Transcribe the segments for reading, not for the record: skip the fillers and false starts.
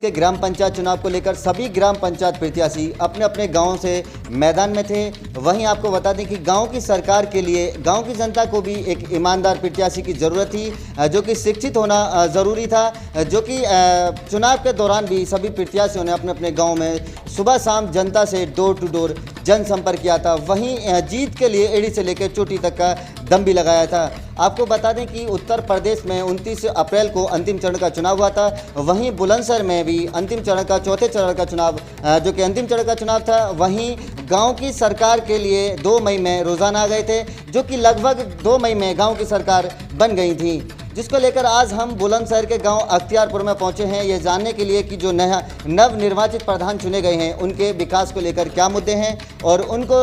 के ग्राम पंचायत चुनाव को लेकर सभी ग्राम पंचायत प्रत्याशी अपने अपने गांवों से मैदान में थे। वहीं आपको बता दें कि गांव की सरकार के लिए गांव की जनता को भी एक ईमानदार प्रत्याशी की ज़रूरत थी, जो कि शिक्षित होना ज़रूरी था, जो कि चुनाव के दौरान भी सभी प्रत्याशियों ने अपने अपने गाँव में सुबह शाम जनता से डोर टू डोर जनसंपर्क किया था। वहीं जीत के लिए एड़ी से लेकर चोटी तक का दम भी लगाया था। आपको बता दें कि उत्तर प्रदेश में 29 अप्रैल को अंतिम चरण का चुनाव हुआ था। वहीं बुलंदशहर में भी अंतिम चरण का चौथे चरण का चुनाव जो कि अंतिम चरण का चुनाव था। वहीं गांव की सरकार के लिए 2 मई में रोज़ाना आ गए थे, जो कि लगभग 2 मई में गांव की सरकार बन गई थी, जिसको लेकर आज हम बुलंदशहर के गांव अख्तियारपुर में पहुंचे हैं ये जानने के लिए कि जो नव निर्वाचित प्रधान चुने गए हैं उनके विकास को लेकर क्या मुद्दे हैं और उनको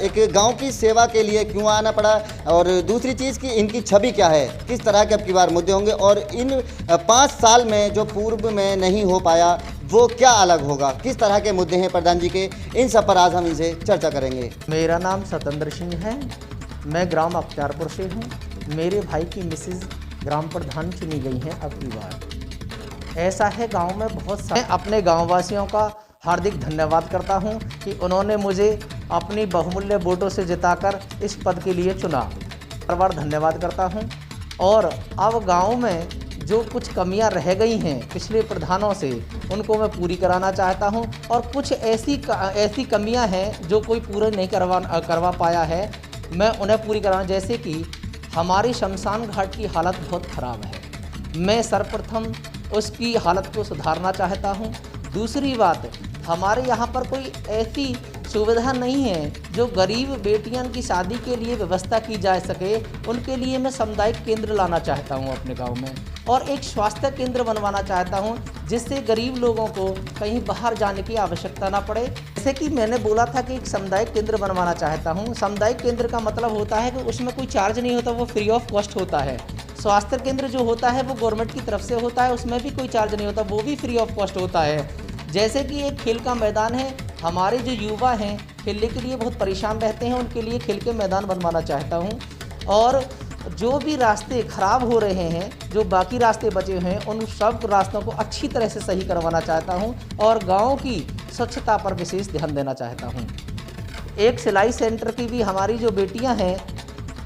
एक गांव की सेवा के लिए क्यों आना पड़ा, और दूसरी चीज़ कि इनकी छवि क्या है, किस तरह के अब की बार मुद्दे होंगे और इन 5 साल में जो पूर्व में नहीं हो पाया वो क्या अलग होगा, किस तरह के मुद्दे हैं प्रधान जी के, इन सब पर आज हम इनसे चर्चा करेंगे। मेरा नाम सतेंद्र सिंह है, मैं ग्राम अख्तियारपुर से हूँ। मेरे भाई की मिसेज ग्राम प्रधान चुनी गई हैं अब की बार। ऐसा है गांव में बहुत सारे, मैं अपने गांववासियों का हार्दिक धन्यवाद करता हूं कि उन्होंने मुझे अपनी बहुमूल्य वोटों से जिताकर इस पद के लिए चुना। बार बार धन्यवाद करता हूं। और अब गांव में जो कुछ कमियां रह गई हैं पिछले प्रधानों से, उनको मैं पूरी कराना चाहता हूं। और कुछ ऐसी कमियां हैं जो कोई पूरा नहीं करवा पाया है, मैं उन्हें पूरी कराना। जैसे कि हमारी शमशान घाट की हालत बहुत ख़राब है, मैं सर्वप्रथम उसकी हालत को सुधारना चाहता हूं। दूसरी बात, हमारे यहाँ पर कोई ऐसी सुविधा नहीं है जो गरीब बेटियां की शादी के लिए व्यवस्था की जा सके, उनके लिए मैं सामुदायिक केंद्र लाना चाहता हूं अपने गांव में, और एक स्वास्थ्य केंद्र बनवाना चाहता हूं जिससे गरीब लोगों को कहीं बाहर जाने की आवश्यकता ना पड़े। जैसे कि मैंने बोला था कि एक सामुदायिक केंद्र बनवाना चाहता हूं। सामुदायिक केंद्र का मतलब होता है कि उसमें कोई चार्ज नहीं होता, वो फ्री ऑफ कॉस्ट होता है। स्वास्थ्य केंद्र जो होता है वो गवर्नमेंट की तरफ से होता है, उसमें भी कोई चार्ज नहीं होता, वो भी फ्री ऑफ कॉस्ट होता है। जैसे कि एक खेल का मैदान है, हमारे जो युवा हैं खेलने के लिए बहुत परेशान रहते हैं, उनके लिए खेल के मैदान बनवाना चाहता हूं। और जो भी रास्ते ख़राब हो रहे हैं, जो बाकी रास्ते बचे हैं, उन सब रास्तों को अच्छी तरह से सही करवाना चाहता हूं और गांव की स्वच्छता पर विशेष ध्यान देना चाहता हूं। एक सिलाई सेंटर की भी, हमारी जो बेटियां हैं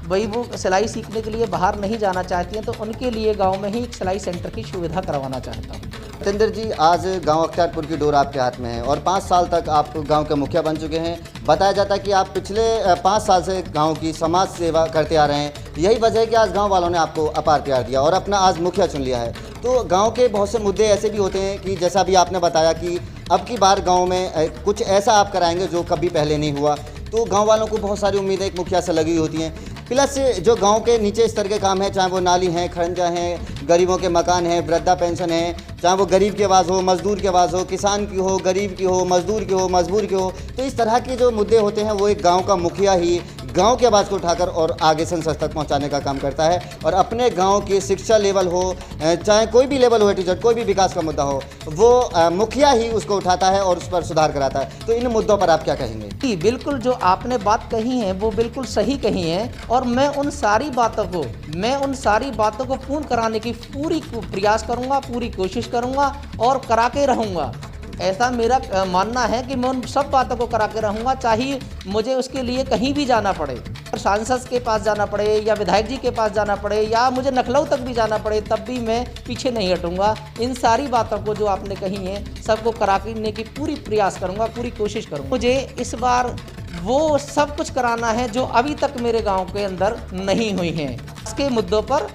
वही वो सिलाई सीखने के लिए बाहर नहीं जाना चाहती हैं, तो उनके लिए गांव में ही एक सिलाई सेंटर की सुविधा करवाना चाहता हूं। सतेंद्र जी, आज गांव अख्तियारपुर की डोर आपके हाथ में है और 5 साल तक आप गांव के मुखिया बन चुके हैं। बताया जाता है कि आप पिछले 5 साल से गांव की समाज सेवा करते आ रहे हैं। यही वजह है कि आज गांव वालों ने आपको अपार प्यार दिया और अपना आज मुखिया चुन लिया है। तो गांव के बहुत से मुद्दे ऐसे भी होते हैं कि जैसा भी आपने बताया कि अब की बार गाँव में कुछ ऐसा आप कराएँगे जो कभी पहले नहीं हुआ, तो गाँव वालों को बहुत सारी उम्मीदें एक मुखिया से लगी होती हैं। प्लस जो गांव के नीचे स्तर के काम है, चाहे वो नाली हैं, खरंजा हैं, गरीबों के मकान हैं, वृद्धा पेंशन है, चाहे वो गरीब की आवाज़ हो, मजदूर की आवाज़ हो, किसान की हो, गरीब की हो, मजदूर की हो, मजबूर की हो, तो इस तरह के जो मुद्दे होते हैं वो एक गांव का मुखिया ही गांव की आवाज़ को उठाकर और आगे संसद तक पहुंचाने का काम करता है। और अपने गांव की शिक्षा लेवल हो, चाहे कोई भी लेवल हो, टीचर कोई भी विकास का मुद्दा हो, वो मुखिया ही उसको उठाता है और उस पर सुधार कराता है। तो इन मुद्दों पर आप क्या कहेंगे? जी बिल्कुल, जो आपने बात कही है वो बिल्कुल सही कही है, और मैं उन सारी बातों को पूर्ण कराने की पूरी प्रयास करूंगा, पूरी कोशिश करूंगा और करा के रहूंगा। ऐसा मेरा मानना है कि मैं उन सब बातों को करा के रहूँगा, चाहे मुझे उसके लिए कहीं भी जाना पड़े, सांसद के पास जाना पड़े या विधायक जी के पास जाना पड़े या मुझे लखनऊ तक भी जाना पड़े, तब भी मैं पीछे नहीं हटूँगा। इन सारी बातों को जो आपने कही हैं सबको कराने की पूरी प्रयास करूँगा, पूरी कोशिश करूँगा। मुझे इस बार वो सब कुछ कराना है जो अभी तक मेरे गाँव के अंदर नहीं हुई हैं। इसके मुद्दों पर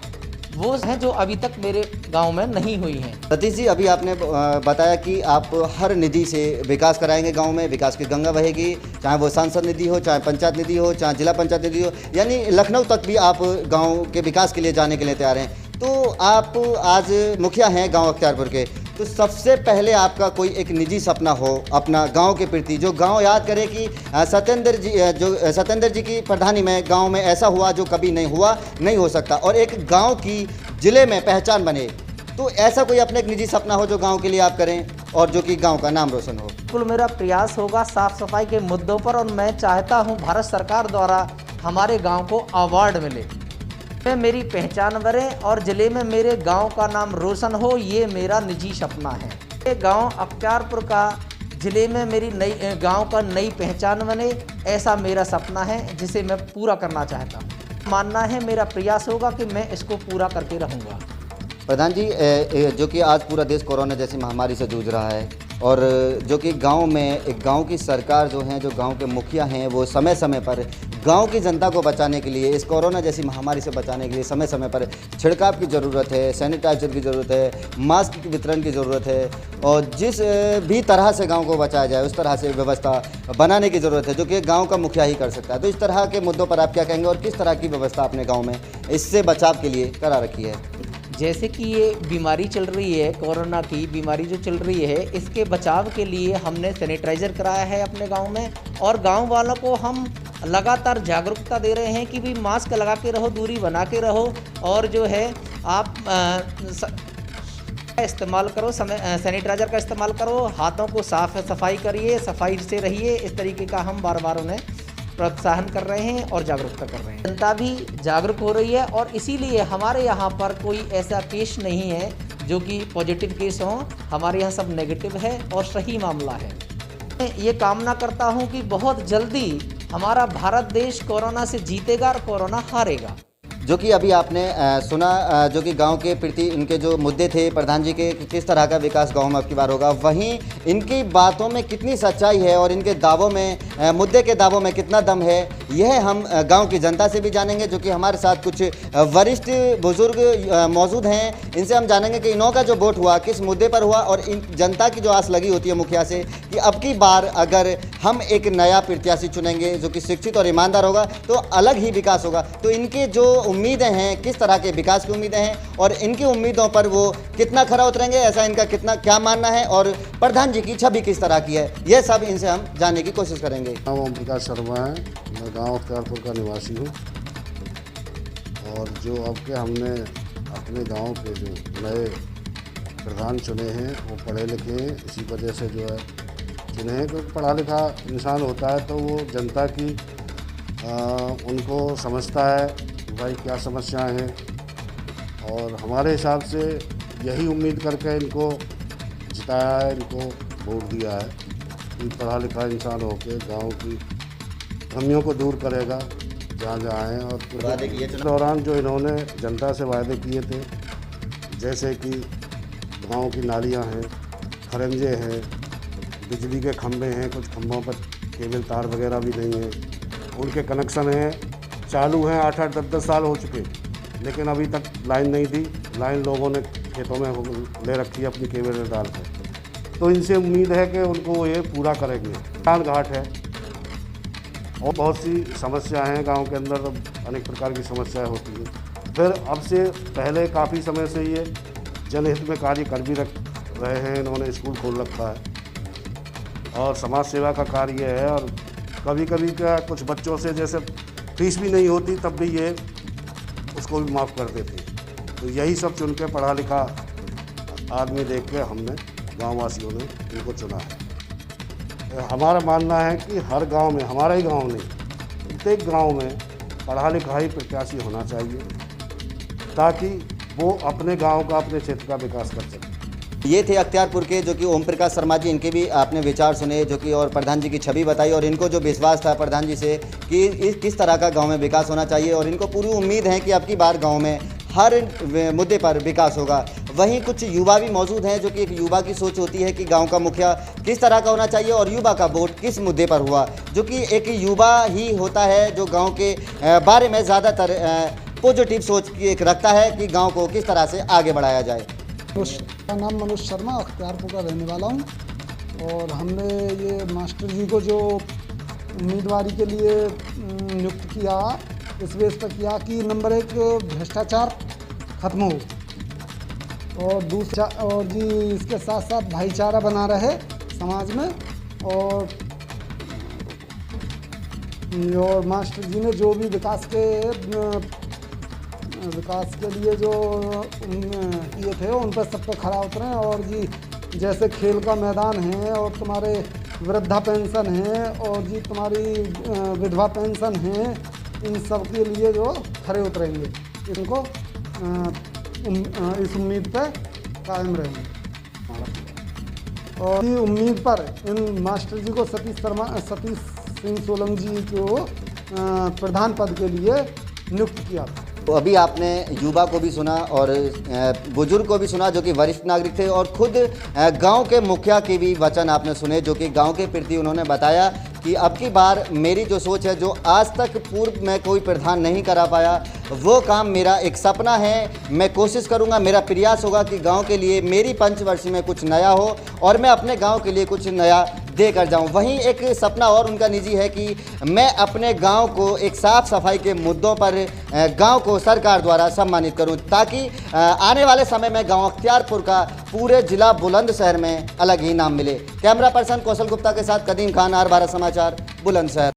वो हैं जो अभी तक मेरे गांव में नहीं हुई हैं। सतीश जी, अभी आपने बताया कि आप हर निधि से विकास कराएंगे, गांव में विकास की गंगा बहेगी, चाहे वो सांसद निधि हो, चाहे पंचायत निधि हो, चाहे जिला पंचायत निधि हो, यानी लखनऊ तक भी आप गांव के विकास के लिए जाने के लिए तैयार हैं। तो आप आज मुखिया हैं गांव अख्तियारपुर के, तो सबसे पहले आपका कोई एक निजी सपना हो अपना गांव के प्रति, जो गांव याद करे कि सतेंद्र जी की प्रधानी में गांव में ऐसा हुआ जो कभी नहीं हुआ, नहीं हो सकता, और एक गांव की जिले में पहचान बने। तो ऐसा कोई अपना एक निजी सपना हो जो गांव के लिए आप करें और जो कि गांव का नाम रोशन हो। बिल्कुल, मेरा प्रयास होगा साफ़ सफाई के मुद्दों पर, और मैं चाहता हूँ भारत सरकार द्वारा हमारे गाँव को अवार्ड मिले, में मेरी पहचान बने और ज़िले में मेरे गांव का नाम रोशन हो, ये मेरा निजी सपना है। ये गांव अख्तियारपुर का ज़िले में मेरी नई गांव का नई पहचान बने, ऐसा मेरा सपना है जिसे मैं पूरा करना चाहता हूं। मानना है, मेरा प्रयास होगा कि मैं इसको पूरा करके रहूंगा। प्रधान जी, जो कि आज पूरा देश कोरोना जैसी महामारी से जूझ रहा है और जो कि गांव में एक गांव की सरकार जो है, जो गांव के मुखिया हैं, वो समय समय पर गांव की जनता को बचाने के लिए, इस कोरोना जैसी महामारी से बचाने के लिए समय समय पर छिड़काव की ज़रूरत है, सैनिटाइजर की ज़रूरत है, मास्क के वितरण की ज़रूरत है और जिस भी तरह से गांव को बचाया जाए उस तरह से व्यवस्था बनाने की ज़रूरत है, जो कि गाँव का मुखिया ही कर सकता है। तो इस तरह के मुद्दों पर आप क्या कहेंगे और किस तरह की व्यवस्था अपने गाँव में इससे बचाव के लिए करा रखी है? जैसे कि ये बीमारी चल रही है, कोरोना की बीमारी जो चल रही है, इसके बचाव के लिए हमने सैनिटाइज़र कराया है अपने गांव में और गांव वालों को हम लगातार जागरूकता दे रहे हैं कि भी मास्क लगा के रहो, दूरी बना के रहो और जो है आप इस्तेमाल करो, सैनिटाइज़र का इस्तेमाल करो, हाथों को साफ सफाई करिए, सफाई से रहिए। इस तरीके का हम बार बार उन्हें प्रोत्साहन कर रहे हैं और जागरूकता कर रहे हैं। जनता भी जागरूक हो रही है और इसीलिए हमारे यहाँ पर कोई ऐसा केस नहीं है जो कि पॉजिटिव केस हो। हमारे यहाँ सब नेगेटिव है और सही मामला है। मैं ये कामना करता हूँ कि बहुत जल्दी हमारा भारत देश कोरोना से जीतेगा और कोरोना हारेगा। जो कि अभी आपने सुना, जो कि गांव के प्रति इनके जो मुद्दे थे प्रधान जी के, किस तरह का विकास गांव में अब की बार होगा, वहीं इनकी बातों में कितनी सच्चाई है और इनके दावों में, मुद्दे के दावों में कितना दम है, यह हम गांव की जनता से भी जानेंगे। जो कि हमारे साथ कुछ वरिष्ठ बुजुर्ग मौजूद हैं, इनसे हम जानेंगे कि इन्हों का जो वोट हुआ किस मुद्दे पर हुआ और इन जनता की जो आस लगी होती है मुखिया से कि अब की बार अगर हम एक नया प्रत्याशी चुनेंगे जो कि शिक्षित और ईमानदार होगा तो अलग ही विकास होगा। तो इनके जो उम्मीदें हैं, किस तरह के विकास की उम्मीदें हैं और इनकी उम्मीदों पर वो कितना खरा उतरेंगे, ऐसा इनका कितना क्या मानना है और प्रधान जी की छवि किस तरह की है, यह सब इनसे हम जानने की कोशिश करेंगे। नाम ओम प्रकाश शर्मा है, मैं गांव अख्तियारपुर का निवासी हूं और जो अब के हमने अपने गांव के जो नए प्रधान चुने हैं वो पढ़े लिखे हैं, इसी वजह से जो है चुने हैं, क्योंकि पढ़ा लिखा इंसान होता है तो वो जनता की उनको समझता है भाई क्या समस्याएं हैं और हमारे हिसाब से यही उम्मीद करके इनको जिताया है, इनको वोट दिया है कि पढ़ा लिखा इंसान होकर गांव की कमियों को दूर करेगा जहाँ जहाँ हैं। और इस दौरान जो इन्होंने जनता से वायदे किए थे, जैसे कि गांव की नालियाँ हैं, खरंजे हैं, बिजली के खंभे हैं, कुछ खंभों पर केबल तार वगैरह भी नहीं है, उनके कनेक्शन हैं चालू हैं, 8-8 10-10 साल हो चुके लेकिन अभी तक लाइन नहीं दी। लाइन लोगों ने खेतों में ले रखी है अपनी केबल डाल कर। तो इनसे उम्मीद है कि उनको ये पूरा करेंगे। किसान घाट है और बहुत सी समस्याएं हैं गांव के अंदर, अनेक प्रकार की समस्याएं होती हैं। फिर अब से पहले काफ़ी समय से ये जनहित में कार्य कर भी रहे हैं, इन्होंने स्कूल खोल रखा है और समाज सेवा का कार्य है और कभी कभी क्या कुछ बच्चों से जैसे फीस भी नहीं होती तब भी ये उसको भी माफ़ कर देते। तो यही सब चुन के पढ़ा लिखा आदमी देख के हमने गाँव वासियों ने इनको चुना है। हमारा मानना है कि हर गांव में, हमारा ही गांव नहीं, प्रत्येक गांव में पढ़ा लिखा ही प्रत्याशी होना चाहिए ताकि वो अपने गांव का, अपने क्षेत्र का विकास कर सके। ये थे अख्तियारपुर के जो कि ओम प्रकाश शर्मा जी, इनके भी आपने विचार सुने जो कि और प्रधान जी की छवि बताई और इनको जो विश्वास था प्रधान जी से कि किस तरह का गांव में विकास होना चाहिए और इनको पूरी उम्मीद है कि अब की बार गांव में हर मुद्दे पर विकास होगा। वहीं कुछ युवा भी मौजूद हैं जो कि एक युवा की सोच होती है कि गांव का मुखिया किस तरह का होना चाहिए और युवा का वोट किस मुद्दे पर हुआ, जो कि एक युवा ही होता है जो गाँव के बारे में ज़्यादातर पॉजिटिव सोच एक रखता है कि गाँव को किस तरह से आगे बढ़ाया जाए। मेरा नाम मनोज शर्मा, अख्तियारपुर का रहने वाला हूँ और हमने ये मास्टर जी को जो उम्मीदवारी के लिए नियुक्त किया इस बेस पर किया कि नंबर 1 भ्रष्टाचार खत्म हो और दूसरा और जी इसके साथ साथ भाईचारा बना रहे समाज में और मास्टर जी ने जो भी विकास के लिए जो किए थे उन पर सब पे खरा उतरे और जी जैसे खेल का मैदान है और तुम्हारे वृद्धा पेंशन है और जी तुम्हारी विधवा पेंशन है, इन सब के लिए जो खरे उतरेंगे, इनको इस उम्मीद पे कायम रहेंगे। और इसी उम्मीद पर इन मास्टर जी को सतीश सिंह सोलंकी जी को प्रधान पद के लिए नियुक्त किया था। तो अभी आपने युवा को भी सुना और बुजुर्ग को भी सुना जो कि वरिष्ठ नागरिक थे, और खुद गांव के मुखिया के भी वचन आपने सुने जो कि गांव के प्रति उन्होंने बताया कि अब की बार मेरी जो सोच है, जो आज तक पूर्व में कोई प्रधान नहीं करा पाया, वो काम मेरा एक सपना है। मैं कोशिश करूंगा, मेरा प्रयास होगा कि गांव के लिए मेरी पंचवर्षीय में कुछ नया हो और मैं अपने गांव के लिए कुछ नया दे कर जाऊँ। वहीं एक सपना और उनका निजी है कि मैं अपने गांव को एक साफ सफाई के मुद्दों पर गांव को सरकार द्वारा सम्मानित करूं, ताकि आने वाले समय में गांव अख्तियारपुर का पूरे जिला बुलंदशहर में अलग ही नाम मिले। कैमरा पर्सन कौशल गुप्ता के साथ कदीम खान, आर भारत समाचार, बुलंदशहर।